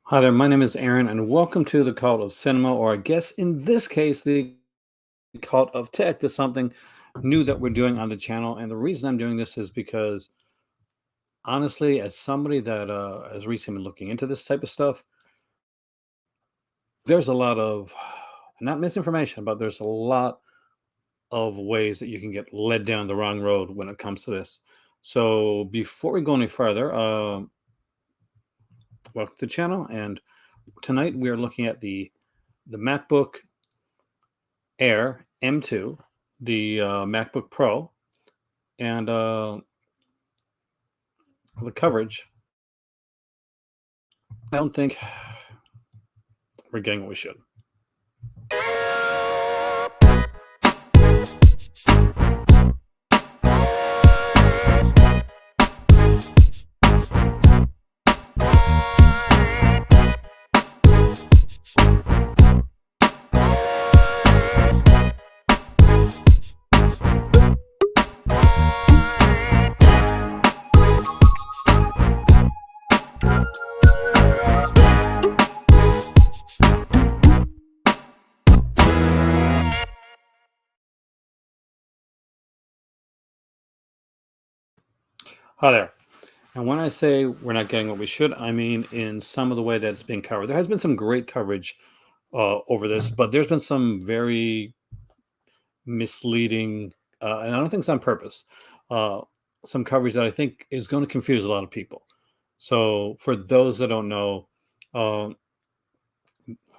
Hi there, my name is Aaron, and welcome to the Cult of Cinema, or I guess in this case, the Cult of Tech. This is something new that we're doing on the channel, and the reason I'm doing this is because, honestly, as somebody that has recently been looking into this type of stuff, there's a lot of not misinformation, but there's a lot of ways that you can get led down the wrong road when it comes to this. So, before we go any further, welcome to the channel, and tonight we are looking at the MacBook Air M2, the MacBook Pro, and the coverage. I don't think we're getting what we should. Hi there. And when I say we're not getting what we should, I mean in some of the way that it's being covered. There has been some great coverage over this, but there's been some very misleading, and I don't think it's on purpose. Uh, some coverage that I think is going to confuse a lot of people. So, for those that don't know, uh,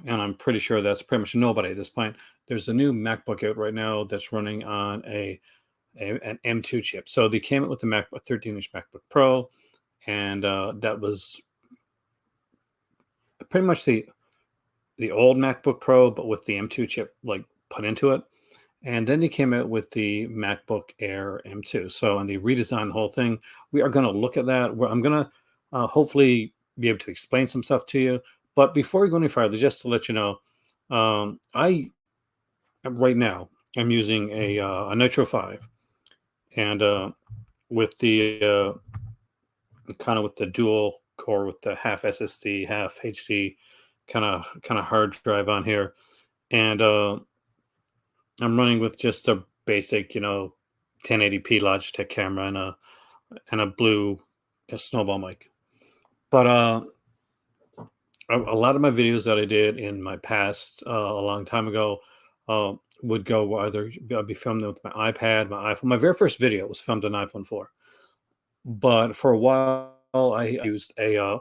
and I'm pretty sure that's pretty much nobody at this point, there's a new MacBook out right now that's running on an M2 chip. So they came out with the MacBook 13-inch MacBook Pro, and that was pretty much the old MacBook Pro, but with the M2 chip like put into it. And then they came out with the MacBook Air M2. So, and they redesigned the whole thing. We are going to look at that. I'm going to hopefully be able to explain some stuff to you. But before we go any further, just to let you know, I right now I'm using a Nitro 5, and with the kind of with the dual core with the half SSD, half HD kind of hard drive on here, and I'm running with just a basic, 1080p Logitech camera and a blue snowball mic. But a lot of my videos that I did in my past, a long time ago, uh, would go either I'd be filming with my iPad, my iPhone. My very first video was filmed on iPhone 4, but for a while I used an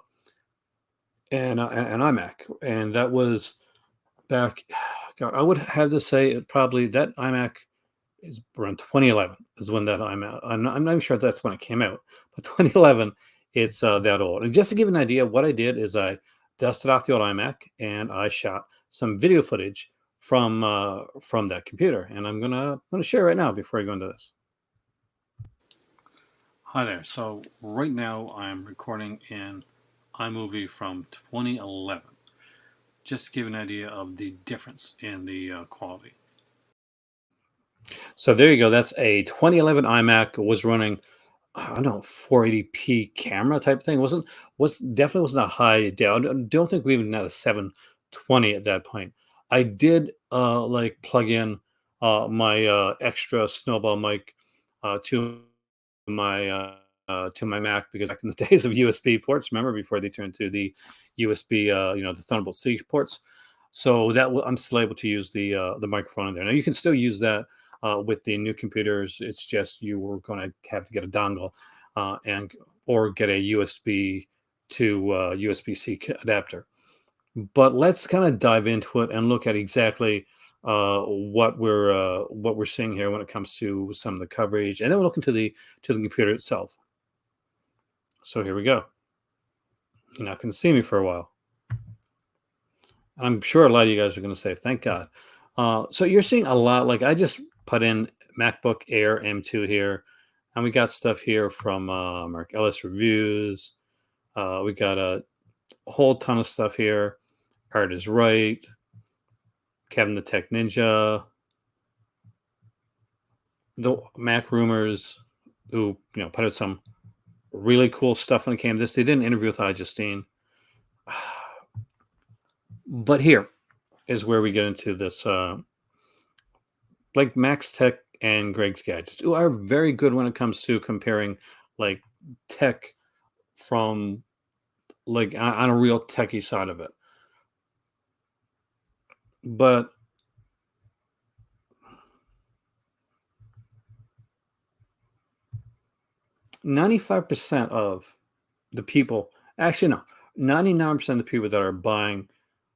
iMac, and that was back. God, I would have to say probably that iMac is around 2011 is when that I'm not even sure if that's when it came out, but 2011, it's that old. And just to give you an idea, what I did is I dusted off the old iMac and I shot some video footage from that computer, and I'm gonna share right now before I go into this. Hi there. So right now I'm recording in iMovie from 2011. Just to give you an idea of the difference in the quality. So there you go. That's a 2011 iMac, was running, I don't know, 480p camera type thing. Was definitely wasn't a high down. Don't think we even had a 720 at that point. I did like plug in my extra snowball mic to my Mac, because back in the days of USB ports, remember, before they turned to the USB, the Thunderbolt C ports. So I'm still able to use the microphone in there. Now you can still use that with the new computers. It's just you were going to have to get a dongle and or get a USB to USB-C adapter. But let's kind of dive into it and look at exactly what we're seeing here when it comes to some of the coverage, and then we'll look into the computer itself. So here we go. You're not going to see me for a while. I'm sure a lot of you guys are going to say, "Thank God." So you're seeing a lot. Like, I just put in MacBook Air M2 here, and we got stuff here from Mark Ellis Reviews. We got a whole ton of stuff here. Art is Right, Kevin the Tech Ninja, the Mac Rumors, who put out some really cool stuff when it came to this. They did an interview with Justine. But here is where we get into this, like Max Tech and Greg's Gadgets, who are very good when it comes to comparing like tech from like on a real techie side of it. But 95% of the people, actually no, 99% of the people that are buying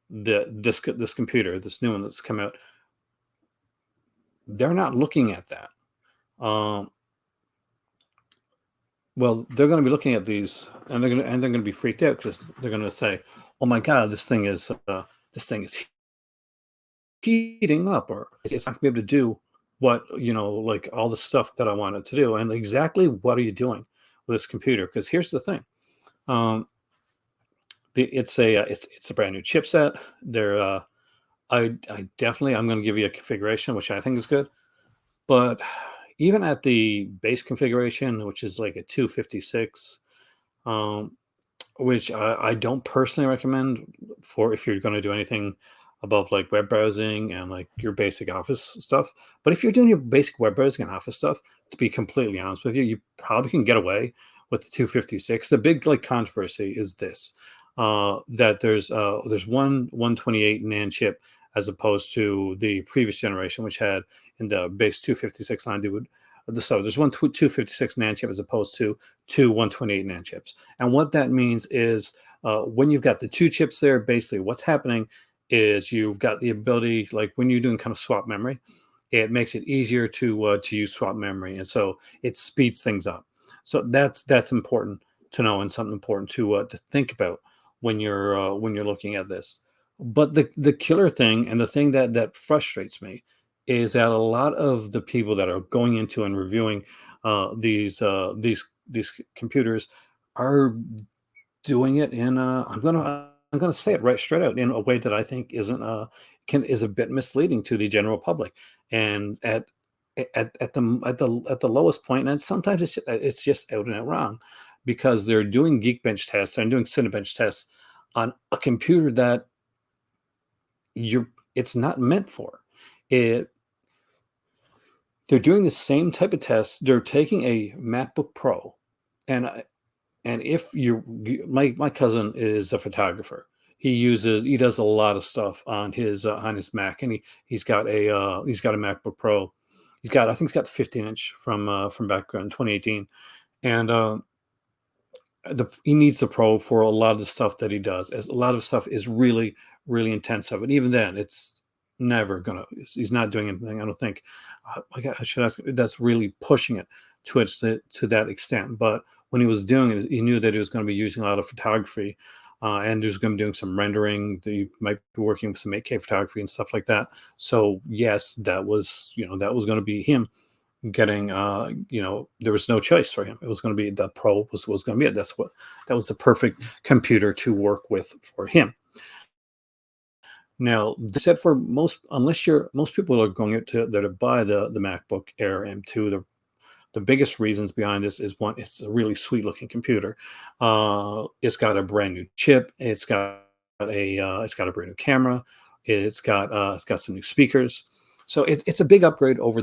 this computer, this new one that's come out, they're not looking at that. Um, well, they're going to be looking at these, and they're going to be freaked out because they're going to say, "Oh my God, this thing is heating up, or it's not going to be able to do what like all the stuff that I want it to do." And exactly what are you doing with this computer? Because here's the thing. Um, it's a brand new chipset. I definitely I'm going to give you a configuration which I think is good, but even at the base configuration, which is like a 256, um, which I don't personally recommend for if you're going to do anything above like web browsing and like your basic office stuff. But if you're doing your basic web browsing and office stuff, to be completely honest with you, you probably can get away with the 256. The big like controversy is this, that there's one 128 NAND chip as opposed to the previous generation, which had in the base 256 line, so there's one 256 NAND chip as opposed to two 128 NAND chips. And what that means is, when you've got the two chips there, basically what's happening is you've got the ability, like when you're doing kind of swap memory, it makes it easier to use swap memory, and so it speeds things up. So that's important to know and something important to think about when you're looking at this. But the killer thing and the thing that frustrates me is that a lot of the people that are going into and reviewing these computers are doing it in I'm gonna say it right straight out in a way that I think isn't can is a bit misleading to the general public. And at the lowest point, and sometimes it's just out and out wrong, because they're doing Geekbench tests and doing Cinebench tests on a computer that you're it's not meant for. It They're doing the same type of tests. They're taking a MacBook Pro, and if my cousin is a photographer. He does a lot of stuff on his Mac, and he's got a MacBook Pro. I think he's got the 15-inch from back in 2018, and he needs the Pro for a lot of the stuff that he does. As a lot of stuff is really really intensive, and even then, it's never gonna. He's not doing anything. I don't think. I should ask. That's really pushing it to that extent. But when he was doing it, he knew that he was going to be using a lot of photography, and he was going to be doing some rendering. He might be working with some 8K photography and stuff like that. So yes, that was going to be him getting there was no choice for him. It was going to be the Pro was going to be it. That was the perfect computer to work with for him. Now, this said, for most people are going out to buy the MacBook Air M2. The biggest reasons behind this is, one, it's a really sweet looking computer. It's got a brand new chip. It's got a brand new camera. It's got some new speakers. So it's a big upgrade over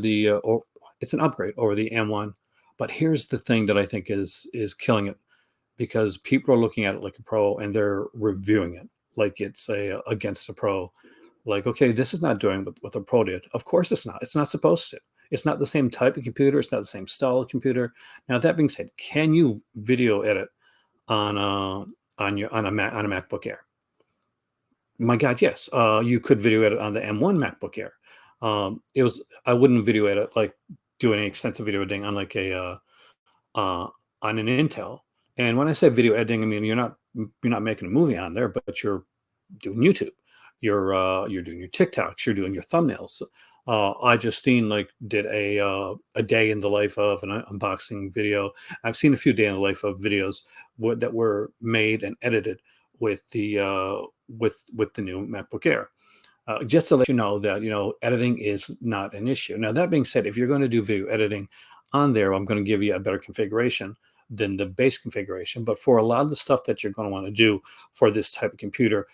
it's an upgrade over the M1. But here's the thing that I think is killing it, because people are looking at it like a Pro and they're reviewing it like it's a against a Pro. Like, okay, this is not doing what the Pro did. Of course it's not. It's not supposed to. It's not the same type of computer. It's not the same style of computer. Now, that being said, can you video edit on a MacBook Air? My God, yes. You could video edit on the M1 MacBook Air. I wouldn't video edit, like do any extensive video editing on like on an Intel. And when I say video editing, I mean you're not making a movie on there, but you're doing YouTube. You're doing your TikToks. You're doing your thumbnails. I Justine like did a day in the life of an unboxing video. I've seen a few day in the life of videos that were made and edited with the new MacBook Air. Just to let you know that editing is not an issue. Now, that being said, if you're going to do video editing on there, I'm going to give you a better configuration than the base configuration. But for a lot of the stuff that you're going to want to do for this type of computer,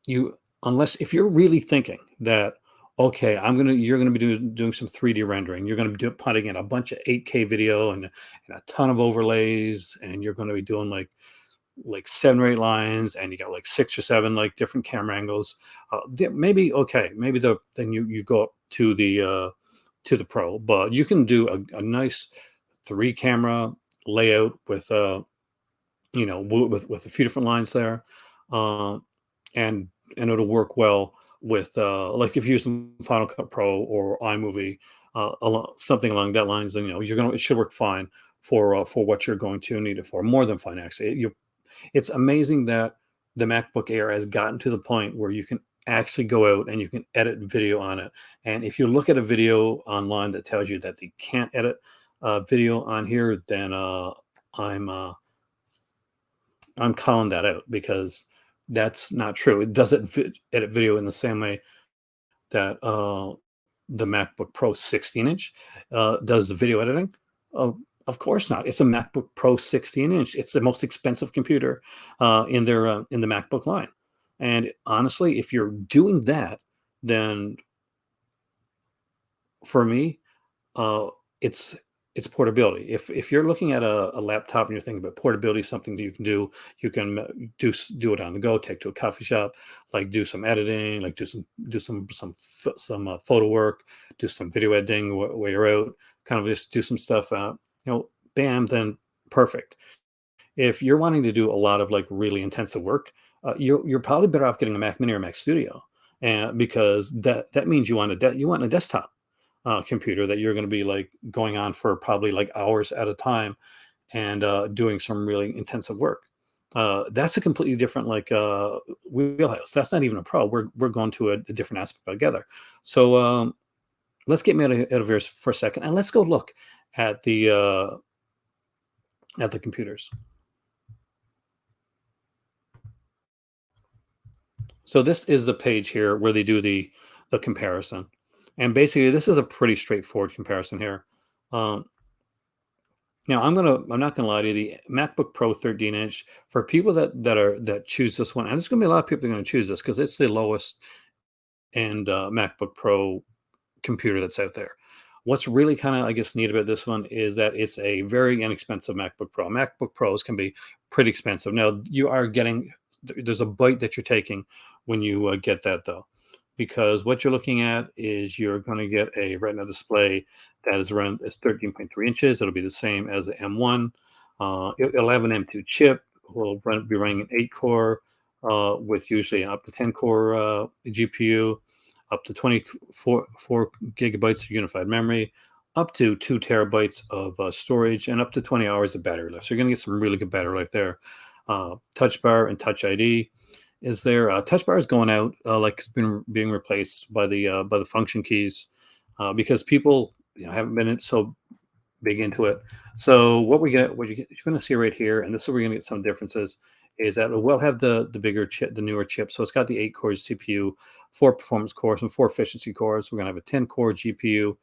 you unless if you're really thinking that, okay, you're gonna be doing some 3D rendering, you're gonna be putting in a bunch of 8K video and a ton of overlays, and you're gonna be doing like 7 or 8 lines, and you got like 6 or 7 like different camera angles. Maybe okay, maybe then you go up to the Pro, but you can do a nice 3 camera layout with with a few different lines there, uh, and it'll work well with like if you're using Final Cut Pro or iMovie, something along that lines. Then it should work fine for what you're going to need it for. More than fine, actually. It's amazing that the MacBook Air has gotten to the point where you can actually go out and you can edit video on it. And if you look at a video online that tells you that they can't edit video on here, then I'm uh, I'm calling that out, because that's not true. It doesn't edit video in the same way that the MacBook Pro 16-inch does the video editing. Uh, of course not. It's a MacBook Pro 16-inch. It's the most expensive computer in the MacBook line. And honestly, if you're doing that, then for me, uh, it's portability. If you're looking at a laptop and you're thinking about portability, something that you can do, you can do it on the go, take to a coffee shop, like do some editing, like do some photo work, do some video editing while you're out, kind of just do some stuff. Bam, then perfect. If you're wanting to do a lot of like really intensive work, you're probably better off getting a Mac Mini or Mac Studio, and because that means you want a desktop computer that you're going to be like going on for probably like hours at a time, and doing some really intensive work. That's a completely different like wheelhouse. That's not even a Pro. We're going to a different aspect altogether. So let's get me out of here for a second, and let's go look at the computers. So this is the page here where they do the comparison, and basically this is a pretty straightforward comparison here. Um, Now I'm not gonna lie to you. The MacBook Pro 13-inch, for people that choose this one, and there's gonna be a lot of people that are gonna choose this because it's the lowest end MacBook Pro computer that's out there. What's really kind of, I guess, neat about this one is that it's a very inexpensive MacBook Pro. MacBook Pros can be pretty expensive. Now you are getting there's a bite that you're taking when you get that, though, because what you're looking at is you're going to get a Retina display that is 13.3 inches. It'll be the same as the M1. It'll have an M2 chip. Be running an 8 core with usually an up to 10 core GPU, up to 24 gigabytes of unified memory, up to 2 terabytes of storage, and up to 20 hours of battery life. So you're going to get some really good battery life there. Touch bar and Touch ID is there. Touch bar is going out, like it's been being replaced by the function keys, because people haven't been so big into it. So what you're going to see right here, and this is where you're going to get some differences, is that it will have the bigger chip, the newer chip. So it's got the 8 core CPU, 4 performance cores, and 4 efficiency cores. We're going to have a 10 core GPU.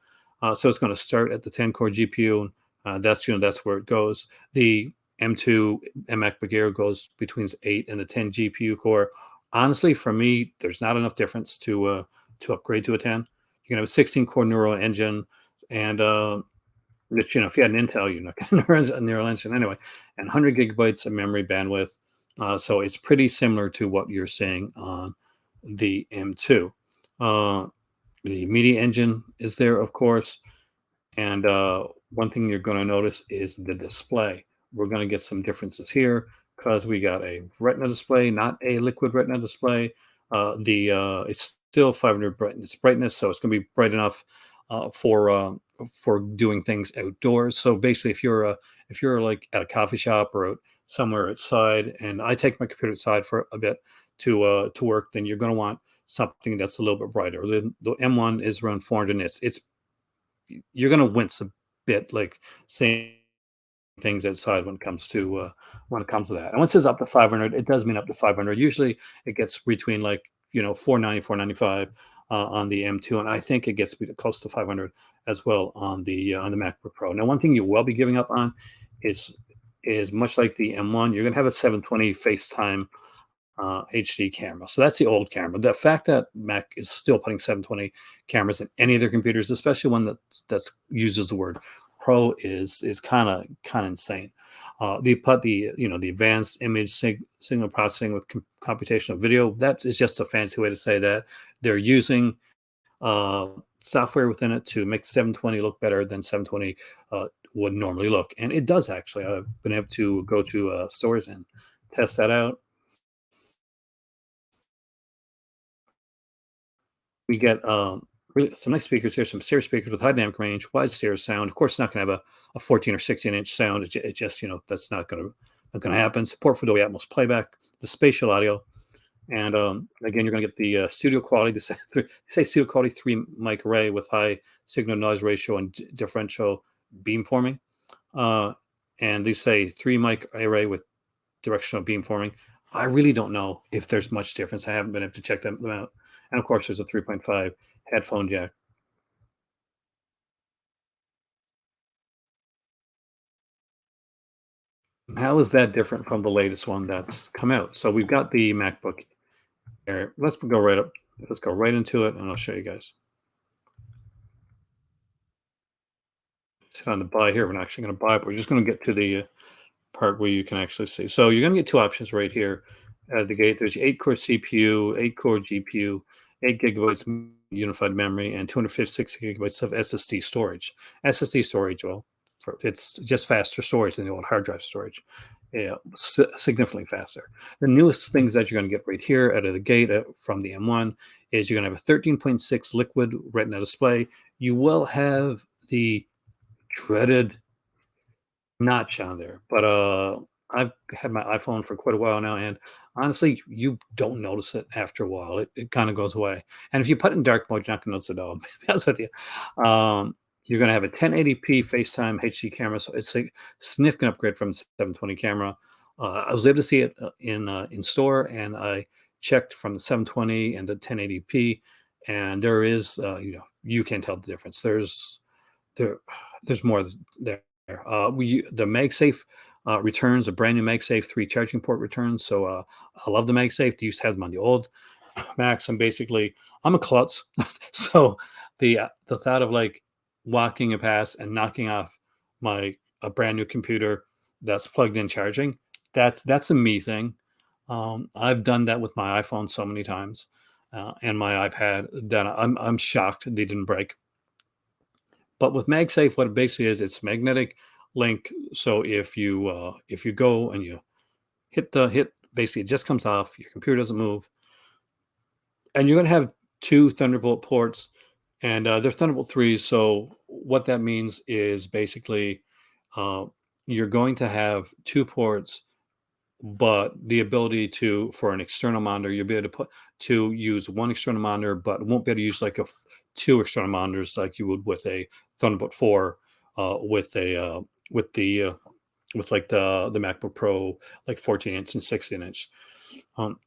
So it's going to start at the 10 core GPU. That's where it goes. The M2 and MacBook Air goes between the 8 and the 10 GPU core. Honestly, for me, there's not enough difference to upgrade to a 10. You can have a 16 core neural engine, and which, if you had an Intel, you're not going to run a neural engine anyway, and 100 gigabytes of memory bandwidth. So it's pretty similar to what you're seeing on the M2. Uh, the media engine is there, of course. And one thing you're going to notice is the display. We're going to get some differences here because we got a Retina display, not a liquid Retina display. The It's still 500 brightness, so it's going to be bright enough for doing things outdoors. So basically, if you're like at a coffee shop or out somewhere outside, and I take my computer outside for a bit to work, then you're going to want something that's a little bit brighter. The M1 is around 400 nits. It's You're going to wince a bit, like saying things outside when it comes to that. And when it says up to 500, it does mean up to 500. Usually, it gets between like 490, 495 on the M2, and I think it gets close to 500 as well on the MacBook Pro. Now, one thing you will be giving up on is much like the M1, you're going to have a 720 FaceTime HD camera. So that's the old camera. The fact that Mac is still putting 720 cameras in any of their computers, especially one that's uses the word pro, is kind of insane. They put the advanced image signal processing with computational video. That is just a fancy way to say that they're using uh, software within it to make 720 look better than 720 would normally look, and it does actually. I've been able to go to stores and test that out. We get really some nice speakers here, some stereo speakers with high dynamic range, wide stereo sound. Of course, it's not going to have a 14 or 16-inch sound. It just that's not going to happen. Support for Dolby Atmos playback, the spatial audio, and again, you're going to get the studio quality. Say studio quality 3 mic array with high signal noise ratio and differential beamforming. Uh, and they say 3 mic array with directional beamforming. I really don't know if there's much difference. I haven't been able to check them out. And of course, there's a 3.5 headphone jack. How is that different from the latest one that's come out? So we've got the MacBook Air. Let's go right up. Let's go right into it, and I'll show you guys. Sit on the buy here. We're not actually going to buy it, but we're just going to get to the part where you can actually see. So you're going to get two options right here at the gate. There's 8-core CPU, 8-core GPU, 8 gigabytes unified memory, and 256 gigabytes of SSD storage. SSD storage, well, it's just faster storage than the old hard drive storage. Yeah, significantly faster. The newest things that you're going to get right here out of the gate from the M1 is you're going to have a 13.6 liquid retina display. You will have the dreaded notch on there. But I've had my iPhone for quite a while now, and honestly, you don't notice it after a while. It kind of goes away. And if you put it in dark mode, you're not going to notice it at all. To be honest with you. You're going to have a 1080p FaceTime HD camera, so it's a significant upgrade from the 720 camera. I was able to see it in store, and I checked from the 720 and the 1080p, and there is you can tell the difference. There there's more there. The MagSafe returns a brand new MagSafe 3 charging port returns. So I love the MagSafe. They used to have them on the old Macs, and basically I'm a klutz. So the thought of like walking a pass and knocking off my a brand new computer that's plugged in charging, that's a me thing. I've done that with my iPhone so many times, and my iPad that I'm shocked they didn't break. But with MagSafe, what it basically is, it's magnetic link. So if you go and you hit, basically it just comes off, your computer doesn't move, and you're going to have two Thunderbolt ports, and they're Thunderbolt threes. So what that means is basically uh, you're going to have two ports, but the ability to for an external monitor, you'll be able to use one external monitor, but won't be able to use like two external monitors like you would with a Thunderbolt 4, with a with like the MacBook Pro, like 14-inch and 16-inch. Um,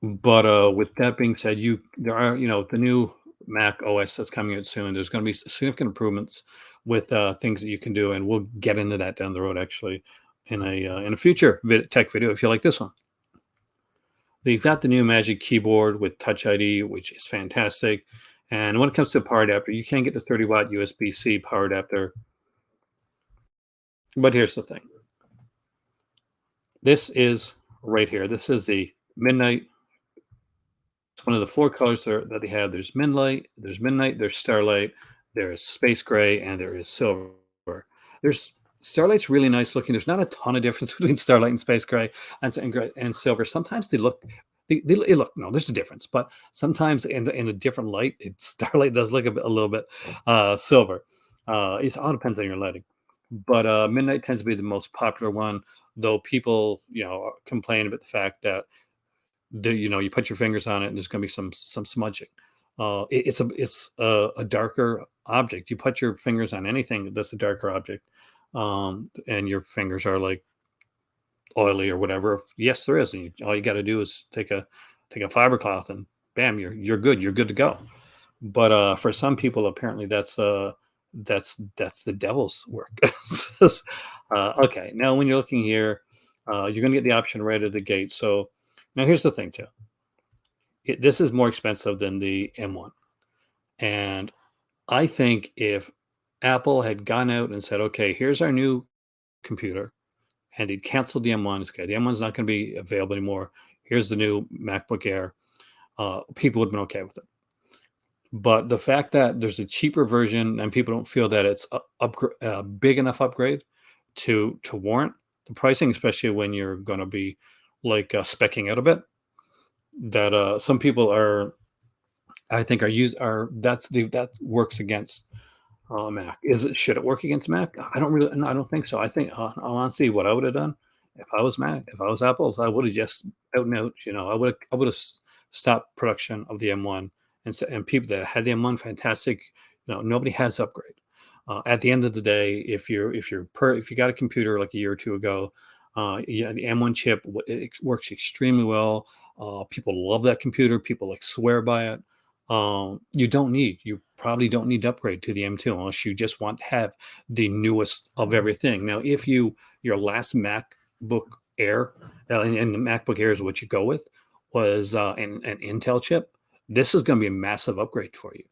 but with that being said, there are the new Mac OS that's coming out soon. There's going to be significant improvements with things that you can do, and we'll get into that down the road actually in a future tech video if you like this one. They've got the new Magic Keyboard with Touch ID, which is fantastic. And when it comes to power adapter, you can get the 30-watt USB-C power adapter. But here's the thing. This is right here. This is the Midnight. It's one of the four colors that they have. There's Midnight, there's Starlight, there's Space Gray, and there is Silver. There's Starlight's really nice looking. There's not a ton of difference between Starlight and Space Gray and Silver. Sometimes they look they look no, there's a difference, but sometimes in a different light, Starlight does look a little bit silver. It all depends on your lighting, but Midnight tends to be the most popular one. Though people complain about the fact that you put your fingers on it and there's going to be some smudging. It's a darker object. You put your fingers on anything that's a darker object, and your fingers are like oily or whatever. Yes, there is. And all you got to do is take a fiber cloth and bam, you're good. You're good to go. But for some people, apparently that's the devil's work. Okay, now when you're looking here, You're going to get the option right at the gate. So now here's the thing too. This is more expensive than the M1, and I think if Apple had gone out and said, "Okay, here's our new computer," and he'd canceled the M1, okay, the M1's not going to be available anymore. Here's the new MacBook Air. People would have been okay with it. But the fact that there's a cheaper version and people don't feel that it's a big enough upgrade to warrant the pricing, especially when you're going to be like specking out a bit, that some people are, I think, that works against Mac. Should it work against Mac? I don't really, no, I don't think so. I think, honestly, what I would have done if I was Mac, if I was Apple, I would have just out and out, I would have stopped production of the M1, and people that had the M1, fantastic. Nobody has to upgrade. At the end of the day, if you got a computer like a year or two ago, yeah, the M1 chip, it works extremely well. People love that computer. People like swear by it. You probably don't need to upgrade to the M2 unless you just want to have the newest of everything. Now, if your last MacBook Air, and the MacBook Air is what you go with, was an Intel chip, this is going to be a massive upgrade for you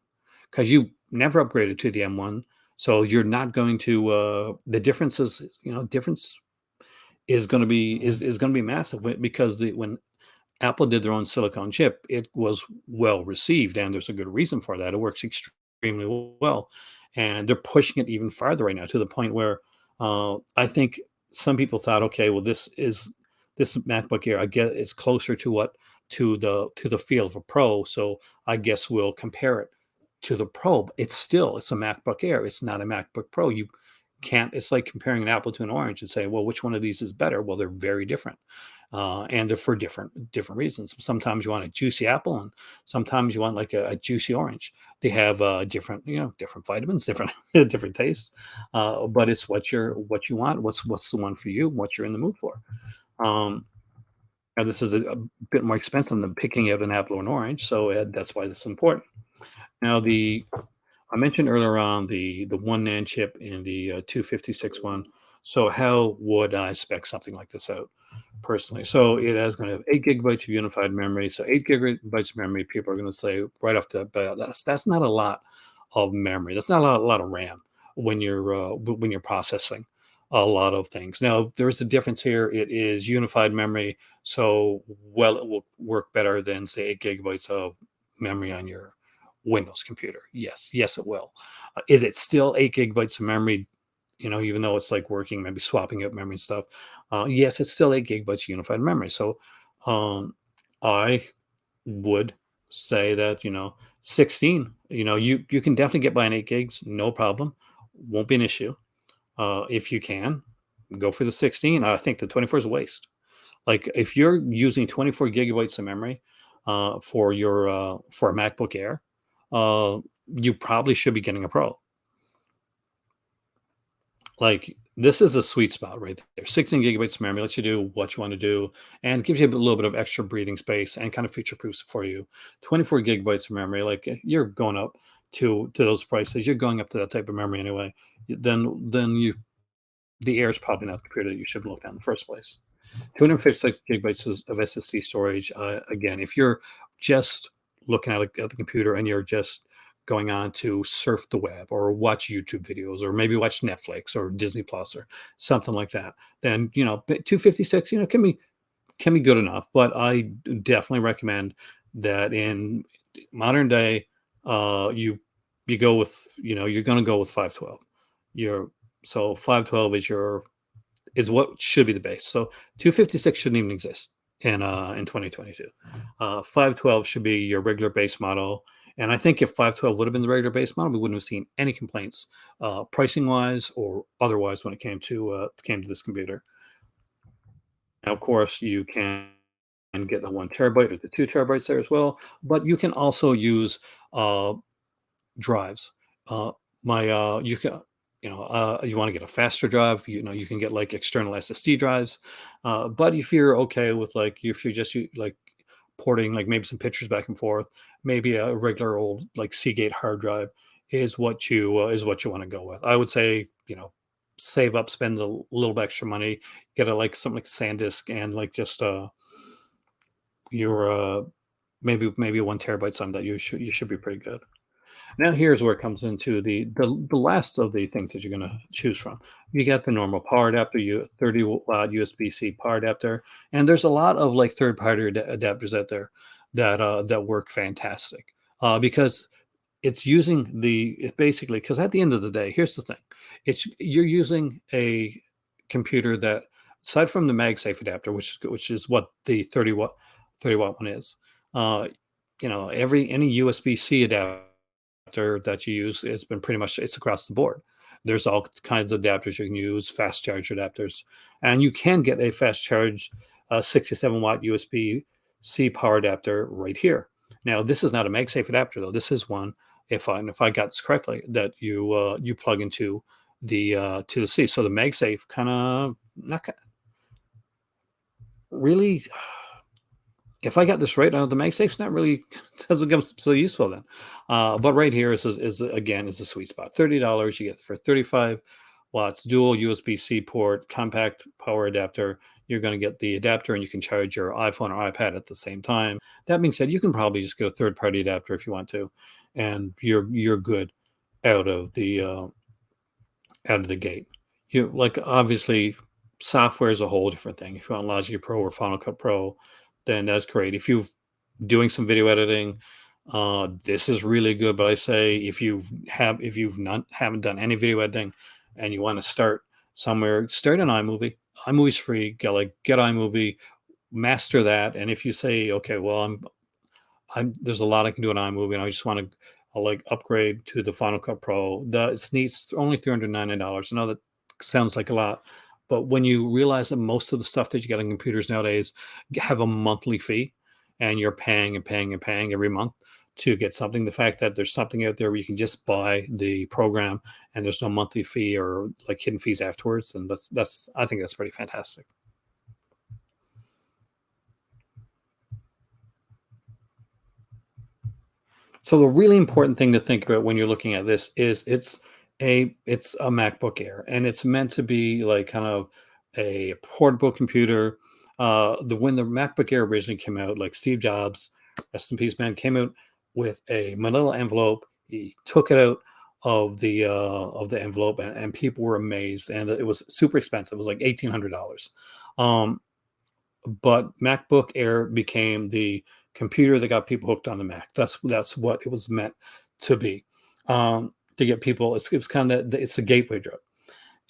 because you never upgraded to the M1, so you're not going to. The difference is going to be massive because when Apple did their own silicon chip, it was well received, and there's a good reason for that. It works extremely well, and they're pushing it even farther right now to the point where I think some people thought, okay, well, this MacBook Air, I guess, is closer to what to the feel of a Pro, so I guess we'll compare it to the Pro. But it's a MacBook Air. It's not a MacBook Pro. You can't. It's like comparing an apple to an orange and say, well, which one of these is better? Well, they're very different, and they're for different reasons. Sometimes you want a juicy apple, and sometimes you want like a juicy orange. They have different vitamins, different different tastes, but it's what you want. What's the one for you? What you're in the mood for. Um, Now this is a bit more expensive than picking out an apple or an orange, so that's why this is important. Now the I mentioned earlier on the one NAND chip in the 256 one. So how would I spec something like this out personally? So it has going to have 8 gigabytes of unified memory. So 8 gigabytes of memory, people are going to say right off the bat, that's not a lot of memory. That's not a lot of RAM when you're processing a lot of things. Now there's a difference here. It is unified memory, so it will work better than say 8 gigabytes of memory on your Windows computer. Yes, it will. Is it still 8 gigabytes of memory? Even though it's like working, maybe swapping out memory and stuff. Yes, it's still 8 gigabytes unified memory. So, I would say that 16. You can definitely get by an 8 gigs, no problem. Won't be an issue. If you can, go for the 16. I think the 24 is a waste. Like if you're using 24 gigabytes of memory for a MacBook Air, you probably should be getting a Pro. Like this is a sweet spot right there. 16 gigabytes of memory lets you do what you want to do and gives you a little bit of extra breathing space and kind of future proofs for you. 24 gigabytes of memory, like you're going up to those prices. You're going up to that type of memory anyway. Then the Air is probably not the computer that you should look at in the first place. 256 gigabytes of SSD storage. Again, if you're just looking at the computer and you're just going on to surf the web or watch YouTube videos or maybe watch Netflix or Disney Plus or something like that, then 256 can be good enough. But I definitely recommend that in modern day, you go with you're going to go with 512. You're So 512 is what should be the base. So 256 shouldn't even exist in 2022. 512 should be your regular base model. And I think if 512 would have been the regular base model, we wouldn't have seen any complaints, pricing wise or otherwise, when it came to this computer. Now, of course, you can get the 1 terabyte or the 2 terabytes there as well, but you can also use uh, drives. Uh, you can, you want to get a faster drive, you can get like external SSD drives. But if you're okay with like, if you're just like porting like maybe some pictures back and forth, maybe a regular old like Seagate hard drive is what you want to go with. I would say, save up, spend a little bit extra money, get a like something like SanDisk and like just your maybe 1 terabyte something that you should be pretty good. Now here's where it comes into the last of the things that you're going to choose from. You got the normal power adapter, you 30 watt USB-C power adapter, and there's a lot of like third-party adapters out there that work fantastic because it's using it basically because at the end of the day, here's the thing: you're using a computer that aside from the MagSafe adapter, which is what the 30 watt one is. Uh, every any USB-C adapter that you use has been pretty much it's across the board. There's all kinds of adapters you can use, fast charge adapters, and you can get a fast charge 67 watt USB-C power adapter right here. Now, this is not a MagSafe adapter though. This is one, if I got this correctly, that you plug into the C. So the MagSafe kind of not really if I got this right, the MagSafe's not really doesn't become so useful then. But right here is again is a sweet spot. $30 you get for 35 watts dual USB-C port compact power adapter. You're going to get the adapter and you can charge your iPhone or iPad at the same time. That being said, you can probably just get a third party adapter if you want to, and you're good out of the uh, out of the gate. You like obviously software is a whole different thing. If you want Logic Pro or Final Cut Pro, then that's great. If you're doing some video editing, this is really good. But I say if you've not haven't done any video editing and you want to start somewhere, start an iMovie. iMovie's free. Get iMovie, master that. And if you say, okay, well, there's a lot I can do in iMovie, and I just want to like upgrade to the Final Cut Pro. It's neat. It's only $399. I know that sounds like a lot, but when you realize that most of the stuff that you get on computers nowadays have a monthly fee, and you're paying and paying and paying every month to get something, the fact that there's something out there where you can just buy the program and there's no monthly fee or like hidden fees afterwards, and that's I think that's pretty fantastic. So the really important thing to think about when you're looking at this is it's a MacBook Air, and it's meant to be like kind of a portable computer. The when the MacBook Air originally came out, like Steve Jobs, rest in peace, man, came out with a manila envelope. He took it out of the envelope, and people were amazed. And it was super expensive. It was like $1,800. Um, but MacBook Air became the computer that got people hooked on the Mac. That's what it was meant to be. To get people, it's kind of it's a gateway drug.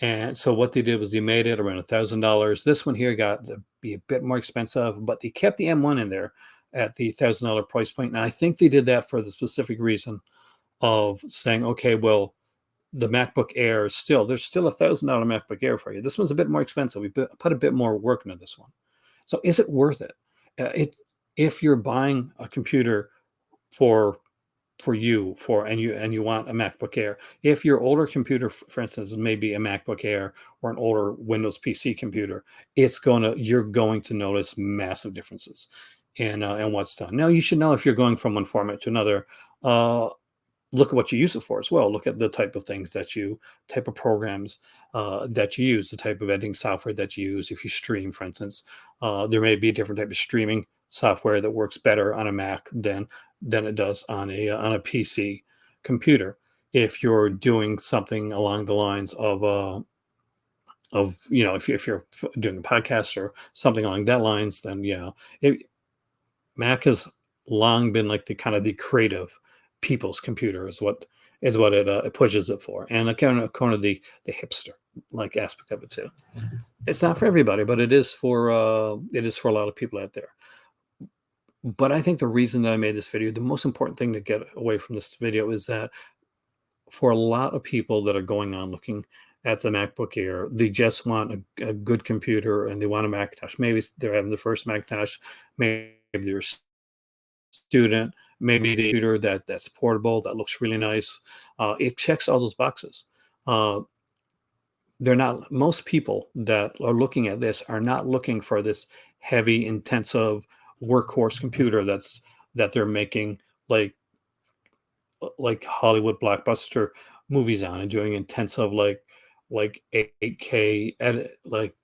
And so what they did was they made it around $1,000. This one here got to be a bit more expensive, but they kept the M1 in there at the $1,000 price point. And I think they did that for the specific reason of saying, okay, well, the MacBook Air is still there's still $1,000 MacBook Air for you. This one's a bit more expensive. We put a bit more work into this one. So is it worth it? If you're buying a computer for and you want a MacBook Air, if your older computer, for instance, is maybe a MacBook Air or an older Windows PC computer, you're going to notice massive differences in what's done. Now you should know if you're going from one format to another. Look at what you use it for as well. Look at the type of programs that you use, the type of editing software that you use. If you stream, for instance, there may be a different type of streaming software that works better on a Mac than it does on a PC computer. If you're doing something along the lines of if you're doing a podcast or something along that lines, then yeah, Mac has long been like the kind of the creative people's computer is what it pushes it for, and kind of the hipster like aspect of it too. It's not for everybody, but it is for a lot of people out there. But I think the reason that I made this video, the most important thing to get away from this video is that for a lot of people that are going on looking at the MacBook Air, they just want a good computer and they want a Macintosh. Maybe they're having the first Macintosh, maybe they're a student, maybe the computer that's portable, that looks really nice. It checks all those boxes. Uh, they're not most people that are looking at this are not looking for this heavy, intensive workhorse computer that they're making like Hollywood blockbuster movies on and doing intensive like like 8K edit, like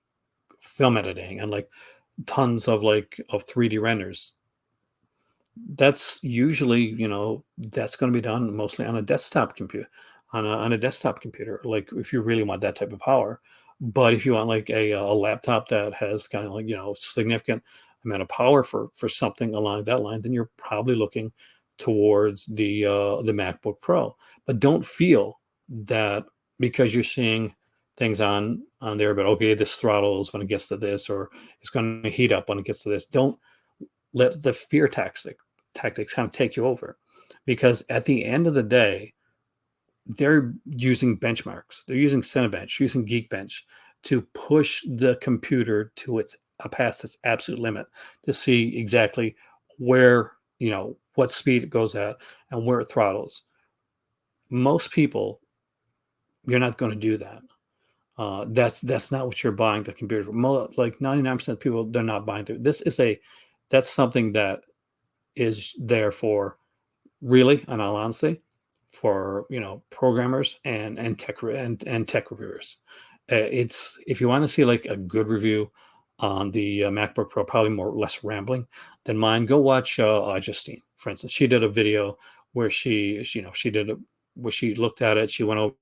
film editing, and like tons of like of 3D renders. That's usually, that's going to be done mostly on a desktop computer, on a desktop computer. Like if you really want that type of power, but if you want like a laptop that has kind of like significant amount of power for something along that line, then you're probably looking towards the MacBook Pro. But don't feel that because you're seeing things on there, but okay, this throttles when it gets to this, or it's going to heat up when it gets to this. Don't let the fear tactics kind of take you over, because at the end of the day, they're using benchmarks. They're using Cinebench, using Geekbench to push the computer to its past its absolute limit to see exactly where, what speed it goes at and where it throttles. Most people, you're not going to do that. That's not what you're buying the computer for. Like 99% of people, they're not buying it. That's something that is there for, really, in all honesty, for programmers and tech reviewers. It's if you want to see like a good review on the MacBook Pro, probably more less rambling than mine. Go watch Justine, for instance. She did a video where she did where she looked at it. She went over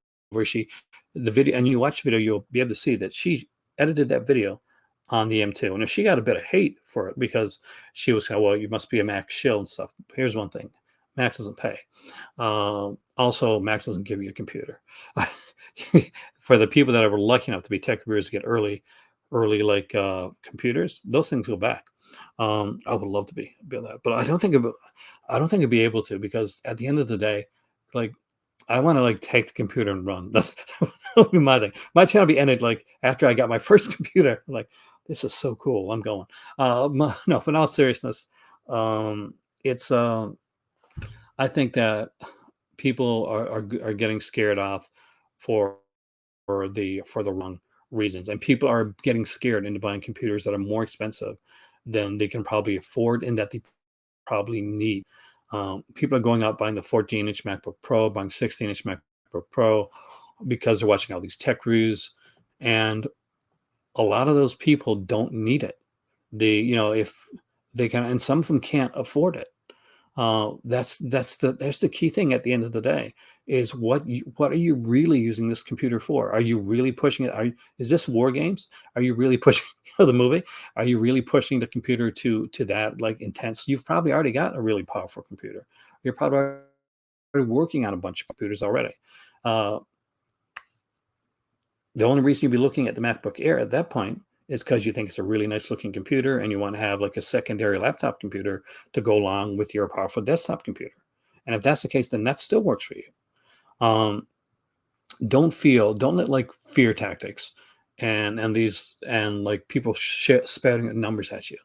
the video, and you watch the video, you'll be able to see that she edited that video on the M2. And if she got a bit of hate for it because she was saying, well, you must be a Mac shill and stuff. Here's one thing: Mac doesn't pay. Also, Mac doesn't give you a computer. For the people that are lucky enough to be tech reviewers to get early like computers, those things go back. I would love to be able that, but I don't think I'd be able to, because at the end of the day, like I want to like take the computer and run. That would be my thing. My channel be ended like after I got my first computer. Like, this is so cool. I'm going. No, but in all seriousness, it's I think that people are getting scared off for the wrong reasons, and people are getting scared into buying computers that are more expensive than they can probably afford and that they probably need. People are going out buying the 14-inch MacBook Pro, buying 16-inch MacBook Pro because they're watching all these tech reviews, and a lot of those people don't need it. If they can, and some of them can't afford it. That's the key thing at the end of the day, is what are you really using this computer for? Are you really pushing it? Is this War Games? Are you really pushing the movie? Are you really pushing the computer to that like intense? You've probably already got a really powerful computer. You're probably already working on a bunch of computers already. Uh, the only reason you'd be looking at the MacBook Air at that point is because you think it's a really nice looking computer and you want to have like a secondary laptop computer to go along with your powerful desktop computer. And if that's the case, then that still works for you. Um, don't let like fear tactics and like people spouting numbers at you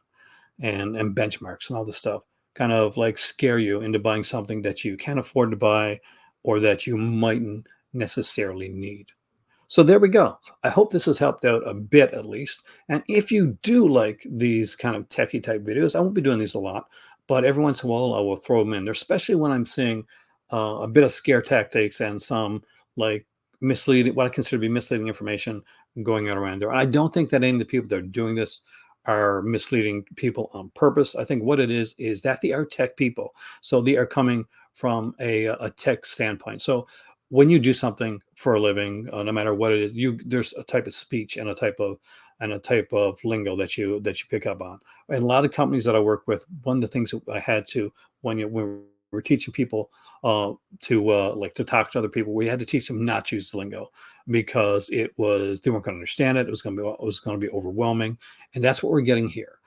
and benchmarks and all this stuff kind of like scare you into buying something that you can't afford to buy, or that you mightn't necessarily need. So there we go. I hope this has helped out a bit at least. And if you do like these kind of techie type videos, I won't be doing these a lot, but every once in a while I will throw them in there, especially when I'm seeing a bit of scare tactics and some like misleading, what I consider to be misleading information going out around there. And I don't think that any of the people that are doing this are misleading people on purpose. I think what it is that they are tech people. So they are coming from a tech standpoint. So when you do something for a living, no matter what it is, there's a type of speech and a type of lingo that you pick up on. And a lot of companies that I work with, one of the things that I had to when we're teaching people to talk to other people, we had to teach them not to use the lingo, because they weren't going to understand it. It was going to be overwhelming, and that's what we're getting here.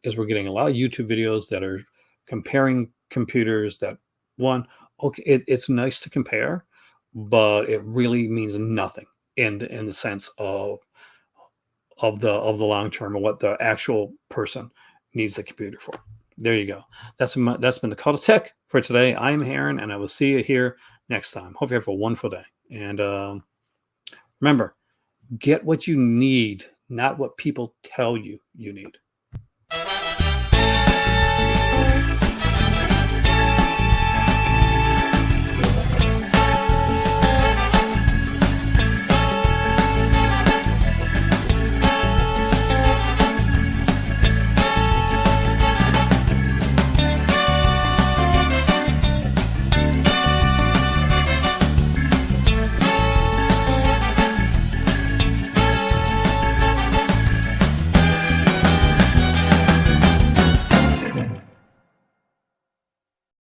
Is we're getting a lot of YouTube videos that are comparing computers. That one, okay, it's nice to compare, but it really means nothing in the sense of the long term, and what the actual person needs the computer for. There you go. That's been the Call to Tech for today. I am Heron, and I will see you here next time. Hope you have a wonderful day. And remember, get what you need, not what people tell you you need.